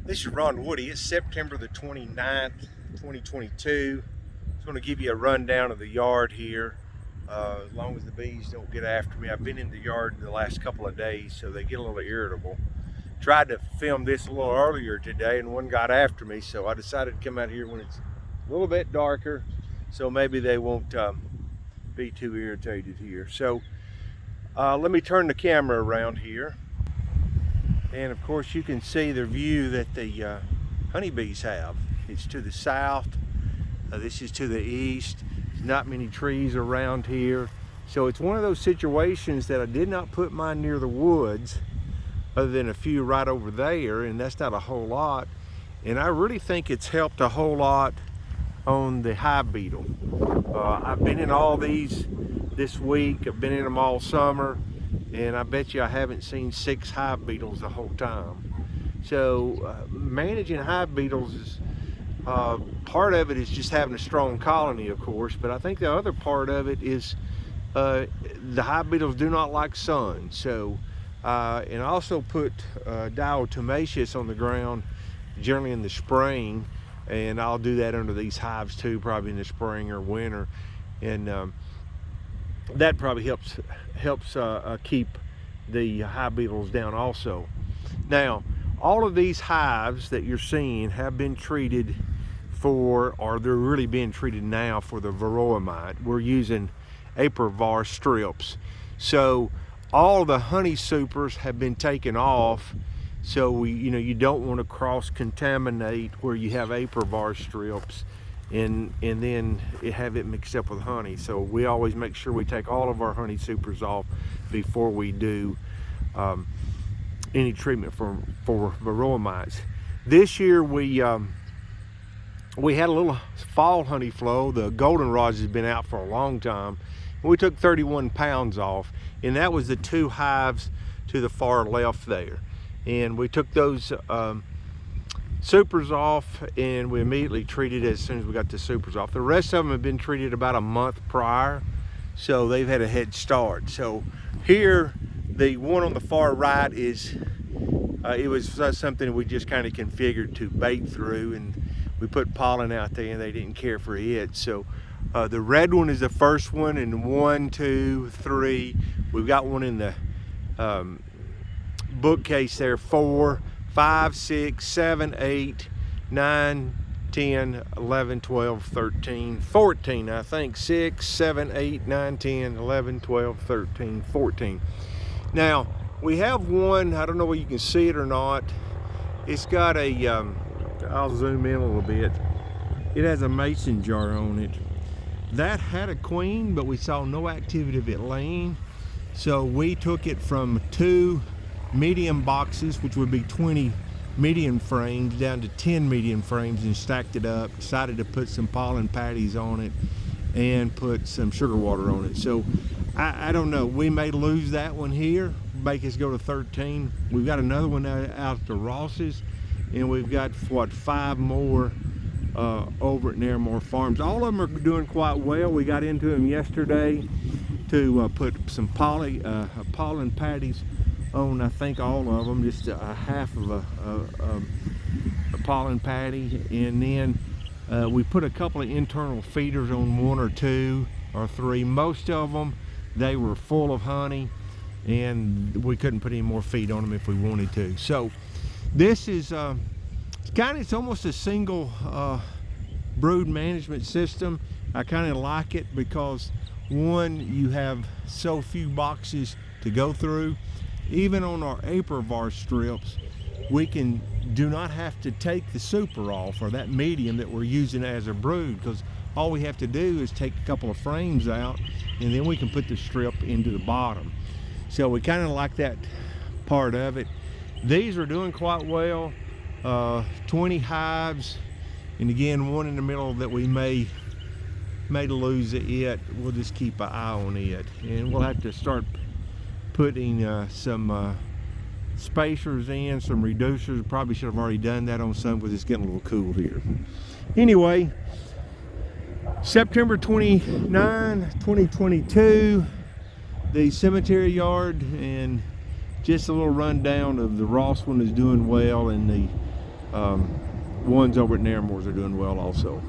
This is Ron Woody. It's September the 29th, 2022. Just going to give you a rundown of the yard here. As long as the bees don't get after me. I've been in the yard the last couple of days, so they get a little irritable. Tried to film this a little earlier today, and one got after me, so I decided to come out here when it's a little bit darker, so maybe they won't be too irritated here. So let me turn the camera around here. And of course you can see the view that the honeybees have. It's to the south, this is to the east. There's not many trees around here. So it's one of those situations that I did not put mine near the woods, other than a few right over there, and that's not a whole lot. And I really think it's helped a whole lot on the hive beetle. I've been in all these this week. I've been in them all summer. And I bet you I haven't seen 6 hive beetles the whole time. So managing hive beetles is part of it is just having a strong colony, of course, but I think the other part of it is the hive beetles do not like sun. So and I also put diatomaceous on the ground generally in the spring, and I'll do that under these hives too, probably in the spring or winter. And that probably helps keep the hive beetles down also. Now, all of these hives that you're seeing have been treated for, or they're really being treated now for, the varroa mite. We're using Apivar strips. So all the honey supers have been taken off. So you don't want to cross-contaminate where you have Apivar strips and then have it mixed up with honey. So we always make sure we take all of our honey supers off before we do any treatment for varroa mites. This year we had a little fall honey flow. The goldenrods has been out for a long time. We took 31 pounds off, and that was the 2 hives to the far left there. And we took those supers off, and we immediately treated as soon as we got the supers off. The rest of them have been treated about a month prior, so they've had a head start. So here, the one on the far right is it was something we just kind of configured to bait through, and we put pollen out there and they didn't care for it. So the red one is the first one, and 1, 2, 3, we've got one in the bookcase there, 4, 5, 6, 7, 8, 9, 10, 11, 12, 13, 14, I think. 6, 7, 8, 9, 10, 11, 12, 13, 14. Now, we have one, I don't know whether you can see it or not. It's got a, I'll zoom in a little bit. It has a mason jar on it. That had a queen, but we saw no activity of it laying. So we took it from 2 medium boxes, which would be 20 medium frames, down to 10 medium frames, and stacked it up. Decided to put some pollen patties on it and put some sugar water on it. So I don't know, we may lose that one here, make us go to 13. We've got another one out at the Ross's, and we've got what, 5 more over at Narramore Farms. All of them are doing quite well. We got into them yesterday to put some pollen patties on, I think, all of them, just a half of a pollen patty, and then we put a couple of internal feeders on 1 or 2 or 3. Most of them, they were full of honey, and we couldn't put any more feed on them if we wanted to. So this is it's almost a single brood management system. I kind of like it because, one, you have so few boxes to go through. Even on our Apivar strips, we do not have to take the super off, or that medium that we're using as a brood, because all we have to do is take a couple of frames out, and then we can put the strip into the bottom. So we kind of like that part of it. These are doing quite well. 20 hives, and again, one in the middle that we may lose it. We'll just keep an eye on it, and we'll have to start putting some spacers in, some reducers. Probably should have already done that on some because it's getting a little cool here. Anyway, September 29, 2022, the cemetery yard, and just a little rundown of the Ross one is doing well, and the Ones over at Narramores are doing well also.